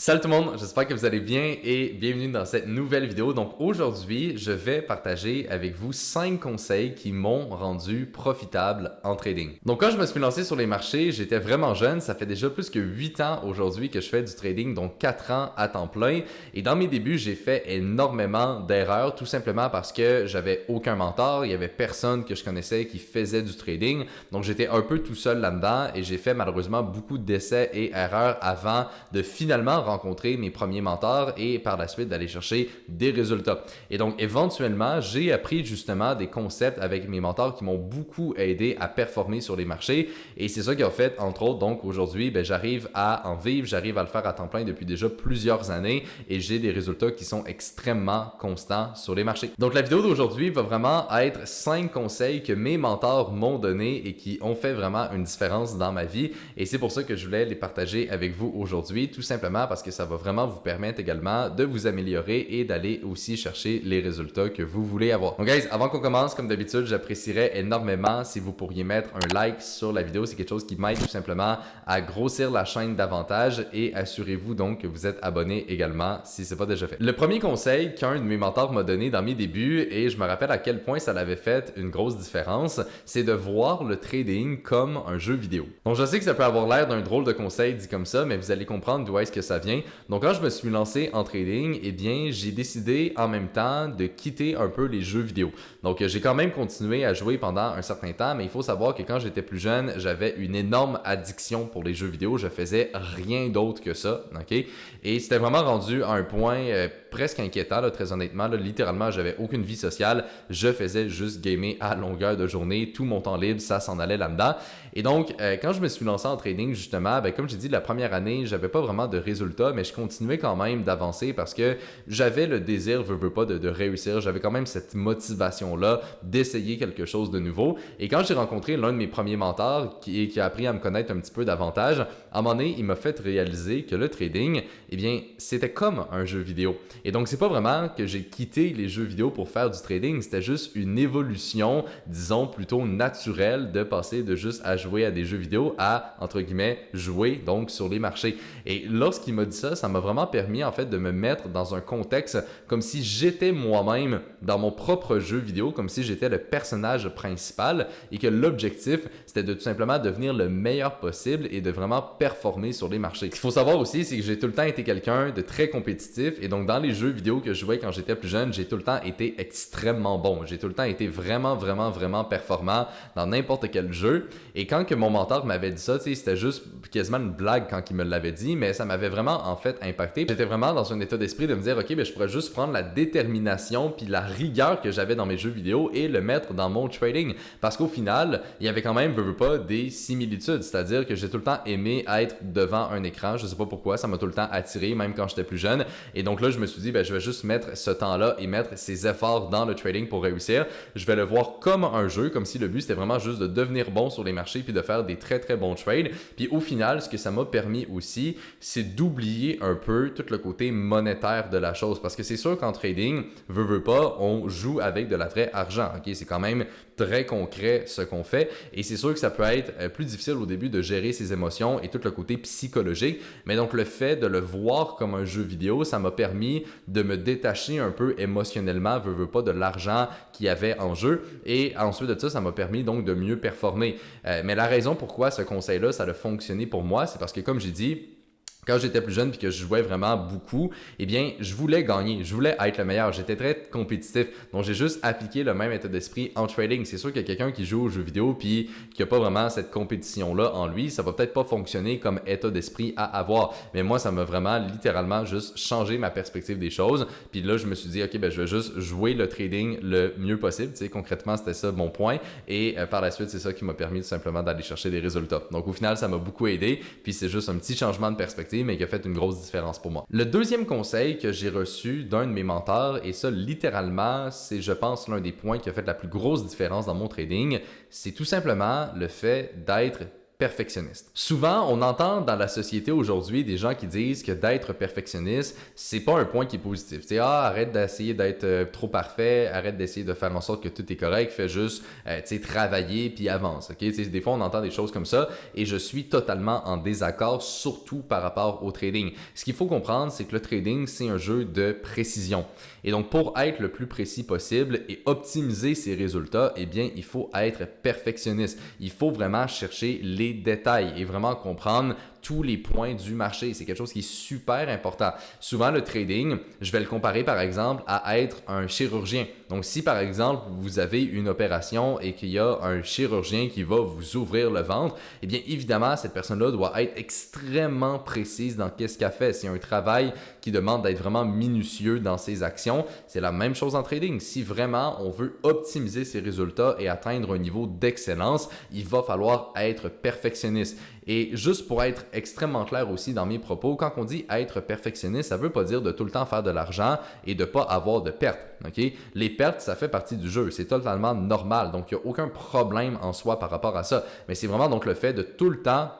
Salut tout le monde, j'espère que vous allez bien et bienvenue dans cette nouvelle vidéo. Donc aujourd'hui, je vais partager avec vous 5 conseils qui m'ont rendu profitable en trading. Donc quand je me suis lancé sur les marchés, j'étais vraiment jeune, ça fait déjà plus que 8 ans aujourd'hui que je fais du trading, donc 4 ans à temps plein. Et dans mes débuts, j'ai fait énormément d'erreurs, tout simplement parce que j'avais aucun mentor, il y avait personne que je connaissais qui faisait du trading. Donc j'étais un peu tout seul là-dedans et j'ai fait malheureusement beaucoup d'essais et erreurs avant de finalement rencontrer mes premiers mentors et par la suite d'aller chercher des résultats. Et donc éventuellement, j'ai appris justement des concepts avec mes mentors qui m'ont beaucoup aidé à performer sur les marchés et c'est ça qui a fait entre autres donc aujourd'hui, j'arrive à en vivre, j'arrive à le faire à temps plein depuis déjà plusieurs années et j'ai des résultats qui sont extrêmement constants sur les marchés. Donc la vidéo d'aujourd'hui va vraiment être 5 conseils que mes mentors m'ont donnés et qui ont fait vraiment une différence dans ma vie et c'est pour ça que je voulais les partager avec vous aujourd'hui, tout simplement parce que ça va vraiment vous permettre également de vous améliorer et d'aller aussi chercher les résultats que vous voulez avoir. Donc guys, avant qu'on commence, comme d'habitude, j'apprécierais énormément si vous pourriez mettre un like sur la vidéo. C'est quelque chose qui m'aide tout simplement à grossir la chaîne davantage et assurez-vous donc que vous êtes abonné également si ce n'est pas déjà fait. Le premier conseil qu'un de mes mentors m'a donné dans mes débuts, et je me rappelle à quel point ça l'avait fait une grosse différence, c'est de voir le trading comme un jeu vidéo. Donc je sais que ça peut avoir l'air d'un drôle de conseil dit comme ça, mais vous allez comprendre d'où est-ce que ça vient. Donc quand je me suis lancé en trading, eh bien j'ai décidé en même temps de quitter un peu les jeux vidéo. Donc j'ai quand même continué à jouer pendant un certain temps, mais il faut savoir que quand j'étais plus jeune, j'avais une énorme addiction pour les jeux vidéo. Je faisais rien d'autre que ça, ok? Et c'était vraiment rendu à un point presque inquiétant, là, très honnêtement. Là, littéralement, j'avais aucune vie sociale. Je faisais juste gamer à longueur de journée. Tout mon temps libre, ça s'en allait là-dedans. Et donc, quand je me suis lancé en trading, justement, comme j'ai dit, la première année, j'avais pas vraiment de résultats, mais je continuais quand même d'avancer parce que j'avais le désir, veux pas, de réussir. J'avais quand même cette motivation-là d'essayer quelque chose de nouveau. Et quand j'ai rencontré l'un de mes premiers mentors qui a appris à me connaître un petit peu davantage, à un moment donné, il m'a fait réaliser que le trading, eh bien, c'était comme un jeu vidéo. Et donc, c'est pas vraiment que j'ai quitté les jeux vidéo pour faire du trading, c'était juste une évolution, disons, plutôt naturelle de passer de juste à jouer à des jeux vidéo à, entre guillemets, jouer donc sur les marchés. Et lorsqu'il m'a dit ça, ça m'a vraiment permis en fait de me mettre dans un contexte comme si j'étais moi-même dans mon propre jeu vidéo, comme si j'étais le personnage principal et que l'objectif, c'était de tout simplement devenir le meilleur possible et de vraiment performer sur les marchés. Ce qu'il faut savoir aussi, c'est que j'ai tout le temps été quelqu'un de très compétitif et donc dans les jeux vidéo que je jouais quand j'étais plus jeune, j'ai tout le temps été extrêmement bon. J'ai tout le temps été vraiment performant dans n'importe quel jeu. Et quand que mon mentor m'avait dit ça, c'était juste quasiment une blague quand il me l'avait dit, mais ça m'avait vraiment en fait impacté. J'étais vraiment dans un état d'esprit de me dire, ok, je pourrais juste prendre la détermination puis la rigueur que j'avais dans mes jeux vidéo et le mettre dans mon trading. Parce qu'au final, il y avait quand même, veux pas, des similitudes. C'est-à-dire que j'ai tout le temps aimé être devant un écran. Je sais pas pourquoi, ça m'a tout le temps attiré, même quand j'étais plus jeune. Et donc là, je me suis dit, je vais juste mettre ce temps-là et mettre ces efforts dans le trading pour réussir. Je vais le voir comme un jeu, comme si le but c'était vraiment juste de devenir bon sur les marchés puis de faire des très bons trades. Puis au final, ce que ça m'a permis aussi, c'est d'oublier un peu tout le côté monétaire de la chose. Parce que c'est sûr qu'en trading, veut pas, on joue avec de la vraie argent. Okay? C'est quand même très concret ce qu'on fait. Et c'est sûr que ça peut être plus difficile au début de gérer ses émotions et tout le côté psychologique. Mais donc le fait de le voir comme un jeu vidéo, ça m'a permis de me détacher un peu émotionnellement, veut pas, de l'argent qu'il y avait en jeu. Et ensuite de ça, ça m'a permis donc de mieux performer. Mais la raison pourquoi ce conseil-là, ça a fonctionné pour moi, c'est parce que comme j'ai dit, quand j'étais plus jeune puis que je jouais vraiment beaucoup, eh bien, je voulais gagner, je voulais être le meilleur, j'étais très compétitif. Donc, j'ai juste appliqué le même état d'esprit en trading. C'est sûr qu'il y a quelqu'un qui joue aux jeux vidéo puis qui n'a pas vraiment cette compétition-là en lui, ça va peut-être pas fonctionner comme état d'esprit à avoir. Mais moi, ça m'a vraiment littéralement juste changé ma perspective des choses. Puis là, je me suis dit, ok, je vais juste jouer le trading le mieux possible. Tu sais, concrètement, c'était ça mon point. Et par la suite, c'est ça qui m'a permis tout simplement d'aller chercher des résultats. Donc, au final, ça m'a beaucoup aidé. Puis c'est juste un petit changement de perspective, mais qui a fait une grosse différence pour moi. Le deuxième conseil que j'ai reçu d'un de mes mentors, et ça littéralement, c'est je pense l'un des points qui a fait la plus grosse différence dans mon trading, c'est tout simplement le fait d'être perfectionniste. Souvent, on entend dans la société aujourd'hui des gens qui disent que d'être perfectionniste, c'est pas un point qui est positif. Tu sais, arrête d'essayer d'être trop parfait, arrête d'essayer de faire en sorte que tout est correct, fais juste travailler puis avance. Okay? Des fois, on entend des choses comme ça et je suis totalement en désaccord, surtout par rapport au trading. Ce qu'il faut comprendre, c'est que le trading, c'est un jeu de précision. Et donc, pour être le plus précis possible et optimiser ses résultats, eh bien, il faut être perfectionniste. Il faut vraiment chercher les détails et vraiment comprendre tous les points du marché. C'est quelque chose qui est super important. Souvent, le trading, je vais le comparer par exemple à être un chirurgien. Donc, si par exemple, vous avez une opération et qu'il y a un chirurgien qui va vous ouvrir le ventre, eh bien évidemment, cette personne-là doit être extrêmement précise dans qu'est-ce qu'elle fait. C'est un travail qui demande d'être vraiment minutieux dans ses actions. C'est la même chose en trading. Si vraiment on veut optimiser ses résultats et atteindre un niveau d'excellence, il va falloir être perfectionniste. Et juste pour être extrêmement clair aussi dans mes propos, quand on dit être perfectionniste, ça ne veut pas dire de tout le temps faire de l'argent et de ne pas avoir de pertes. Okay? Les pertes, ça fait partie du jeu. C'est totalement normal. Donc, il n'y a aucun problème en soi par rapport à ça. Mais c'est vraiment donc le fait de tout le temps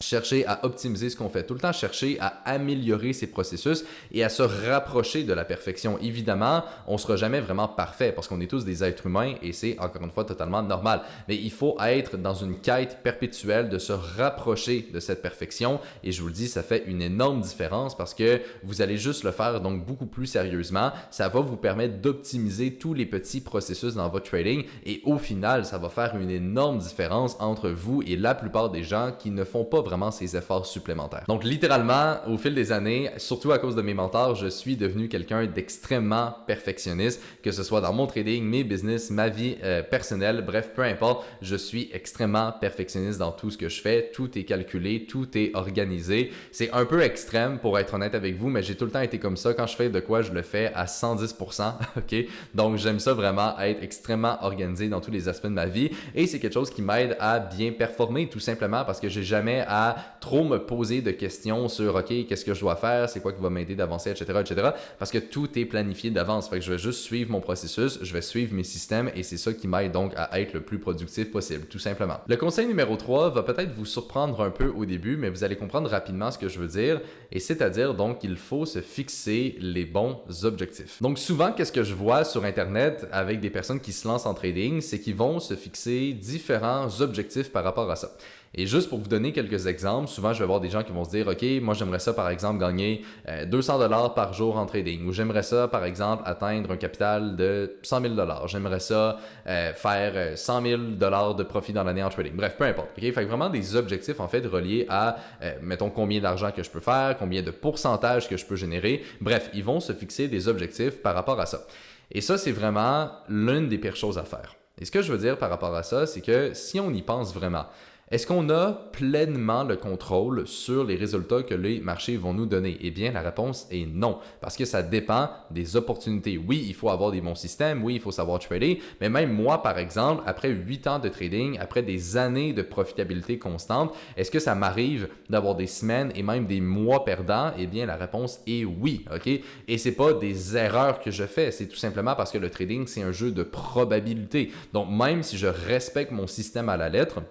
chercher à optimiser ce qu'on fait, tout le temps chercher à améliorer ses processus et à se rapprocher de la perfection. Évidemment, on ne sera jamais vraiment parfait parce qu'on est tous des êtres humains et c'est encore une fois totalement normal. Mais il faut être dans une quête perpétuelle de se rapprocher de cette perfection et je vous le dis, ça fait une énorme différence parce que vous allez juste le faire donc beaucoup plus sérieusement. Ça va vous permettre d'optimiser tous les petits processus dans votre trading et au final, ça va faire une énorme différence entre vous et la plupart des gens qui ne font pas vraiment ces efforts supplémentaires. Donc littéralement, au fil des années, surtout à cause de mes mentors, je suis devenu quelqu'un d'extrêmement perfectionniste, que ce soit dans mon trading, mes business, ma vie personnelle, bref, peu importe, je suis extrêmement perfectionniste dans tout ce que je fais, tout est calculé, tout est organisé. C'est un peu extrême pour être honnête avec vous, mais j'ai tout le temps été comme ça. Quand je fais de quoi, je le fais à 110%, ok? Donc j'aime ça vraiment être extrêmement organisé dans tous les aspects de ma vie et c'est quelque chose qui m'aide à bien performer tout simplement parce que j'ai jamais à trop me poser de questions sur OK, qu'est-ce que je dois faire, c'est quoi qui va m'aider d'avancer, etc. Parce que tout est planifié d'avance. Fait que je vais juste suivre mon processus, je vais suivre mes systèmes et c'est ça qui m'aide donc à être le plus productif possible, tout simplement. Le conseil numéro 3 va peut-être vous surprendre un peu au début, mais vous allez comprendre rapidement ce que je veux dire et c'est-à-dire donc qu'il faut se fixer les bons objectifs. Donc souvent, qu'est-ce que je vois sur Internet avec des personnes qui se lancent en trading, c'est qu'ils vont se fixer différents objectifs par rapport à ça. Et juste pour vous donner quelques exemples, souvent je vais voir des gens qui vont se dire « Ok, moi j'aimerais ça par exemple gagner 200$ par jour en trading » ou « J'aimerais ça par exemple atteindre un capital de 100 000$. J'aimerais ça faire 100 000$ de profit dans l'année en trading. » Bref, peu importe. Okay? Fait que vraiment des objectifs en fait reliés à, mettons, combien d'argent que je peux faire, combien de pourcentage que je peux générer. Bref, ils vont se fixer des objectifs par rapport à ça. Et ça, c'est vraiment l'une des pires choses à faire. Et ce que je veux dire par rapport à ça, c'est que si on y pense vraiment, est-ce qu'on a pleinement le contrôle sur les résultats que les marchés vont nous donner? Eh bien, la réponse est non, parce que ça dépend des opportunités. Oui, il faut avoir des bons systèmes, oui, il faut savoir trader, mais même moi, par exemple, après 8 ans de trading, après des années de profitabilité constante, est-ce que ça m'arrive d'avoir des semaines et même des mois perdants? Eh bien, la réponse est oui, ok? Et c'est pas des erreurs que je fais, c'est tout simplement parce que le trading, c'est un jeu de probabilité. Donc, même si je respecte mon système à la lettre,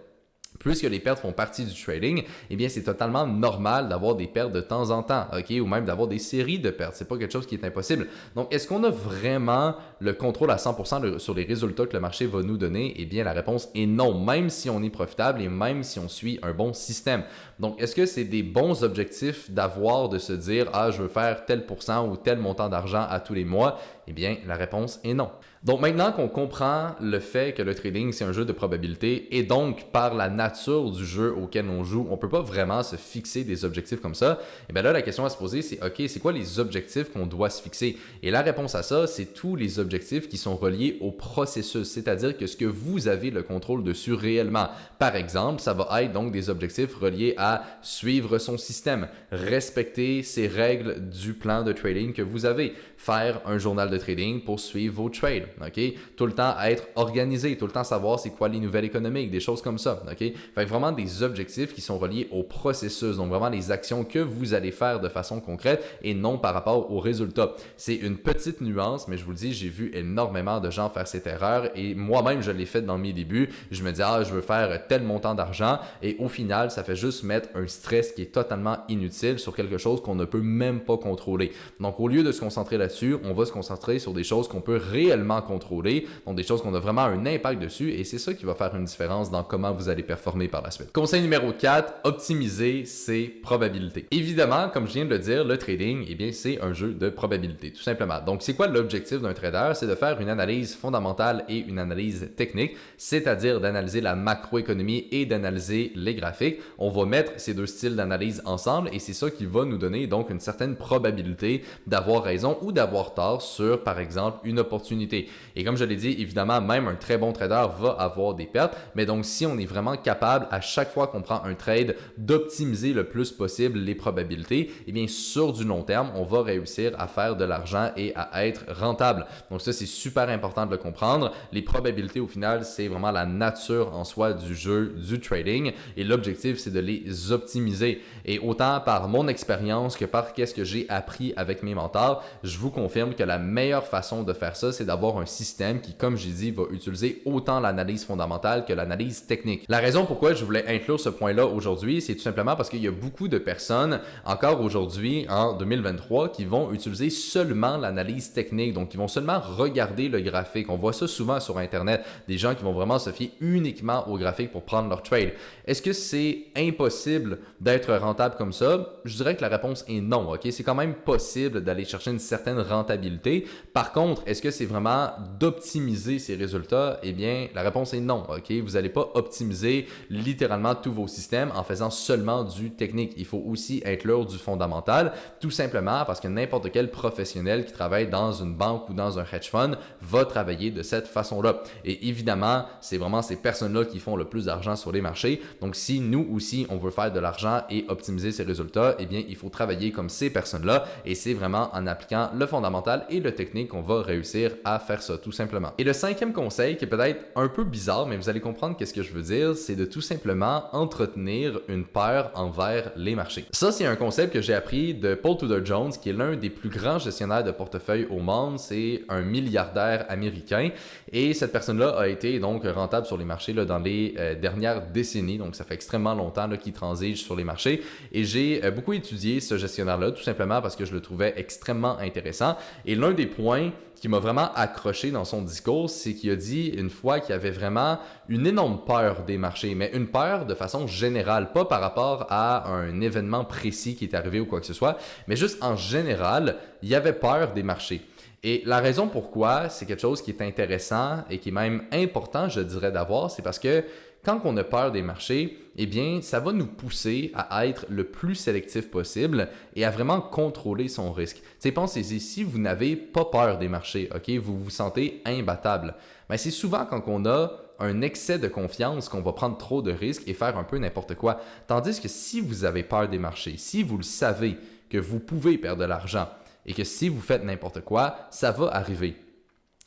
puisque les pertes font partie du trading, eh bien, c'est totalement normal d'avoir des pertes de temps en temps, ok, ou même d'avoir des séries de pertes. C'est pas quelque chose qui est impossible. Donc, est-ce qu'on a vraiment le contrôle à 100% sur les résultats que le marché va nous donner? Eh bien, la réponse est non, même si on est profitable et même si on suit un bon système. Donc, est-ce que c'est des bons objectifs d'avoir, de se dire, ah, je veux faire tel pourcent ou tel montant d'argent à tous les mois? Eh bien, la réponse est non. Donc maintenant qu'on comprend le fait que le trading, c'est un jeu de probabilité et donc par la nature du jeu auquel on joue, on ne peut pas vraiment se fixer des objectifs comme ça, et bien là, la question à se poser, c'est OK, c'est quoi les objectifs qu'on doit se fixer? Et la réponse à ça, c'est tous les objectifs qui sont reliés au processus, c'est-à-dire que ce que vous avez le contrôle dessus réellement. Par exemple, ça va être donc des objectifs reliés à suivre son système, respecter ses règles du plan de trading que vous avez, faire un journal de trading pour suivre vos trades. Okay? Tout le temps être organisé, tout le temps savoir c'est quoi les nouvelles économiques, des choses comme ça. Okay? Fait que vraiment des objectifs qui sont reliés au processus, donc vraiment les actions que vous allez faire de façon concrète et non par rapport aux résultats. C'est une petite nuance, mais je vous le dis, j'ai vu énormément de gens faire cette erreur et moi-même, je l'ai fait dans mes débuts. Je me dis, je veux faire tel montant d'argent et au final, ça fait juste mettre un stress qui est totalement inutile sur quelque chose qu'on ne peut même pas contrôler. Donc, au lieu de se concentrer là-dessus, on va se concentrer sur des choses qu'on peut réellement contrôler, donc des choses qu'on a vraiment un impact dessus et c'est ça qui va faire une différence dans comment vous allez performer par la suite. Conseil numéro 4, optimiser ses probabilités. Évidemment, comme je viens de le dire, le trading, eh bien, c'est un jeu de probabilité, tout simplement. Donc, c'est quoi l'objectif d'un trader? C'est de faire une analyse fondamentale et une analyse technique, c'est-à-dire d'analyser la macroéconomie et d'analyser les graphiques. On va mettre ces deux styles d'analyse ensemble et c'est ça qui va nous donner donc une certaine probabilité d'avoir raison ou d'avoir tort sur, par exemple, une opportunité. Et comme je l'ai dit, évidemment, même un très bon trader va avoir des pertes, mais donc si on est vraiment capable à chaque fois qu'on prend un trade d'optimiser le plus possible les probabilités, eh bien sur du long terme, on va réussir à faire de l'argent et à être rentable. Donc ça, c'est super important de le comprendre. Les probabilités, au final, c'est vraiment la nature en soi du jeu, du trading et l'objectif, c'est de les optimiser. Et autant par mon expérience que par qu'est-ce que j'ai appris avec mes mentors, je vous confirme que la meilleure façon de faire ça, c'est d'avoir un système qui, comme j'ai dit, va utiliser autant l'analyse fondamentale que l'analyse technique. La raison pourquoi je voulais inclure ce point-là aujourd'hui, c'est tout simplement parce qu'il y a beaucoup de personnes, encore aujourd'hui, en 2023, qui vont utiliser seulement l'analyse technique, donc qui vont seulement regarder le graphique. On voit ça souvent sur Internet, des gens qui vont vraiment se fier uniquement au graphique pour prendre leur trade. Est-ce que c'est impossible d'être rentable comme ça? Je dirais que la réponse est non, ok? C'est quand même possible d'aller chercher une certaine rentabilité. Par contre, est-ce que c'est vraiment d'optimiser ses résultats? Eh bien, la réponse est non, ok? Vous n'allez pas optimiser littéralement tous vos systèmes en faisant seulement du technique. Il faut aussi inclure du fondamental, tout simplement parce que n'importe quel professionnel qui travaille dans une banque ou dans un hedge fund va travailler de cette façon-là. Et évidemment, c'est vraiment ces personnes-là qui font le plus d'argent sur les marchés. Donc, si nous aussi, on veut faire de l'argent et optimiser ses résultats, eh bien, il faut travailler comme ces personnes-là et c'est vraiment en appliquant le fondamental et le technique qu'on va réussir à faire ça, tout simplement. Et le cinquième conseil, qui est peut-être un peu bizarre, mais vous allez comprendre qu'est-ce que je veux dire, c'est de tout simplement entretenir une peur envers les marchés. Ça, c'est un concept que j'ai appris de Paul Tudor Jones, qui est l'un des plus grands gestionnaires de portefeuille au monde. C'est un milliardaire américain et cette personne-là a été donc rentable sur les marchés là, dans les dernières décennies. Donc, ça fait extrêmement longtemps qu'il transige sur les marchés et j'ai beaucoup étudié ce gestionnaire-là tout simplement parce que je le trouvais extrêmement intéressant. Et l'un des points qui m'a vraiment accroché dans son discours, c'est qu'il a dit une fois qu'il y avait vraiment une énorme peur des marchés, mais une peur de façon générale, pas par rapport à un événement précis qui est arrivé ou quoi que ce soit, mais juste en général, il y avait peur des marchés. Et la raison pourquoi c'est quelque chose qui est intéressant et qui est même important, je dirais, d'avoir, c'est parce que quand on a peur des marchés, eh bien, ça va nous pousser à être le plus sélectif possible et à vraiment contrôler son risque. T'sais, pensez-y, si vous n'avez pas peur des marchés, ok, vous vous sentez imbattable, mais c'est souvent quand on a un excès de confiance qu'on va prendre trop de risques et faire un peu n'importe quoi. Tandis que si vous avez peur des marchés, si vous le savez que vous pouvez perdre de l'argent et que si vous faites n'importe quoi, ça va arriver.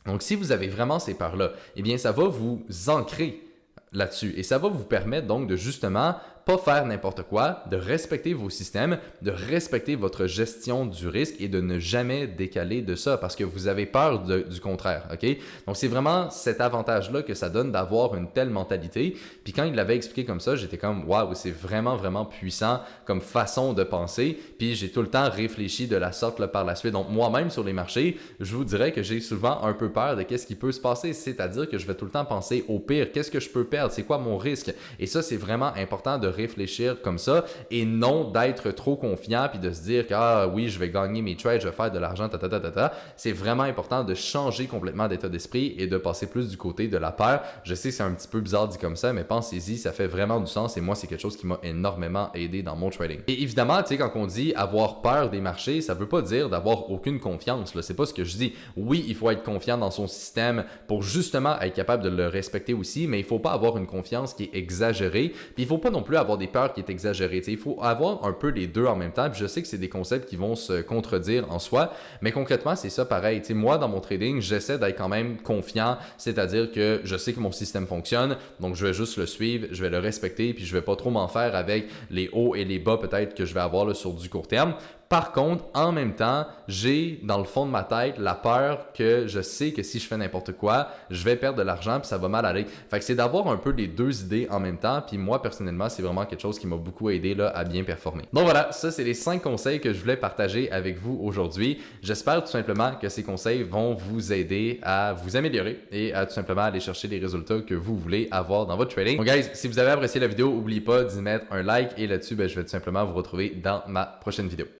Donc, si vous avez vraiment ces peurs-là, eh bien, ça va vous ancrer là-dessus. Et ça va vous permettre donc de justement pas faire n'importe quoi, de respecter vos systèmes, de respecter votre gestion du risque et de ne jamais décaler de ça parce que vous avez peur du contraire, ok? Donc, c'est vraiment cet avantage-là que ça donne d'avoir une telle mentalité. Puis quand il l'avait expliqué comme ça, j'étais comme « Waouh, c'est vraiment, vraiment puissant comme façon de penser. » Puis j'ai tout le temps réfléchi de la sorte là, par la suite. Donc, moi-même sur les marchés, je vous dirais que j'ai souvent un peu peur de qu'est-ce qui peut se passer. C'est-à-dire que je vais tout le temps penser au pire. Qu'est-ce que je peux perdre? C'est quoi mon risque? Et ça, c'est vraiment important de réfléchir comme ça et non d'être trop confiant puis de se dire que ah oui, je vais gagner mes trades, je vais faire de l'argent, C'est vraiment important de changer complètement d'état d'esprit et de passer plus du côté de la peur. Je sais, c'est un petit peu bizarre dit comme ça, mais pensez-y, ça fait vraiment du sens et moi, c'est quelque chose qui m'a énormément aidé dans mon trading. Et évidemment, tu sais, quand on dit avoir peur des marchés, ça veut pas dire d'avoir aucune confiance, là. C'est pas ce que je dis. Oui, il faut être confiant dans son système pour justement être capable de le respecter aussi, mais il faut pas avoir une confiance qui est exagérée, puis il faut pas non plus avoir avoir des peurs qui est exagérée. T'sais, il faut avoir un peu les deux en même temps. Puis je sais que c'est des concepts qui vont se contredire en soi, mais concrètement, c'est ça pareil. T'sais, moi, dans mon trading, j'essaie d'être quand même confiant, c'est-à-dire que je sais que mon système fonctionne, donc je vais juste le suivre, je vais le respecter, puis je vais pas trop m'en faire avec les hauts et les bas peut-être que je vais avoir là, sur du court terme. Par contre, en même temps, j'ai dans le fond de ma tête la peur que je sais que si je fais n'importe quoi, je vais perdre de l'argent puis ça va mal aller. Fait que c'est d'avoir un peu les deux idées en même temps. Puis moi, personnellement, c'est vraiment quelque chose qui m'a beaucoup aidé là, à bien performer. Donc voilà, ça c'est les 5 conseils que je voulais partager avec vous aujourd'hui. J'espère tout simplement que ces conseils vont vous aider à vous améliorer et à tout simplement aller chercher les résultats que vous voulez avoir dans votre trading. Donc guys, si vous avez apprécié la vidéo, n'oubliez pas d'y mettre un like et là-dessus, je vais tout simplement vous retrouver dans ma prochaine vidéo.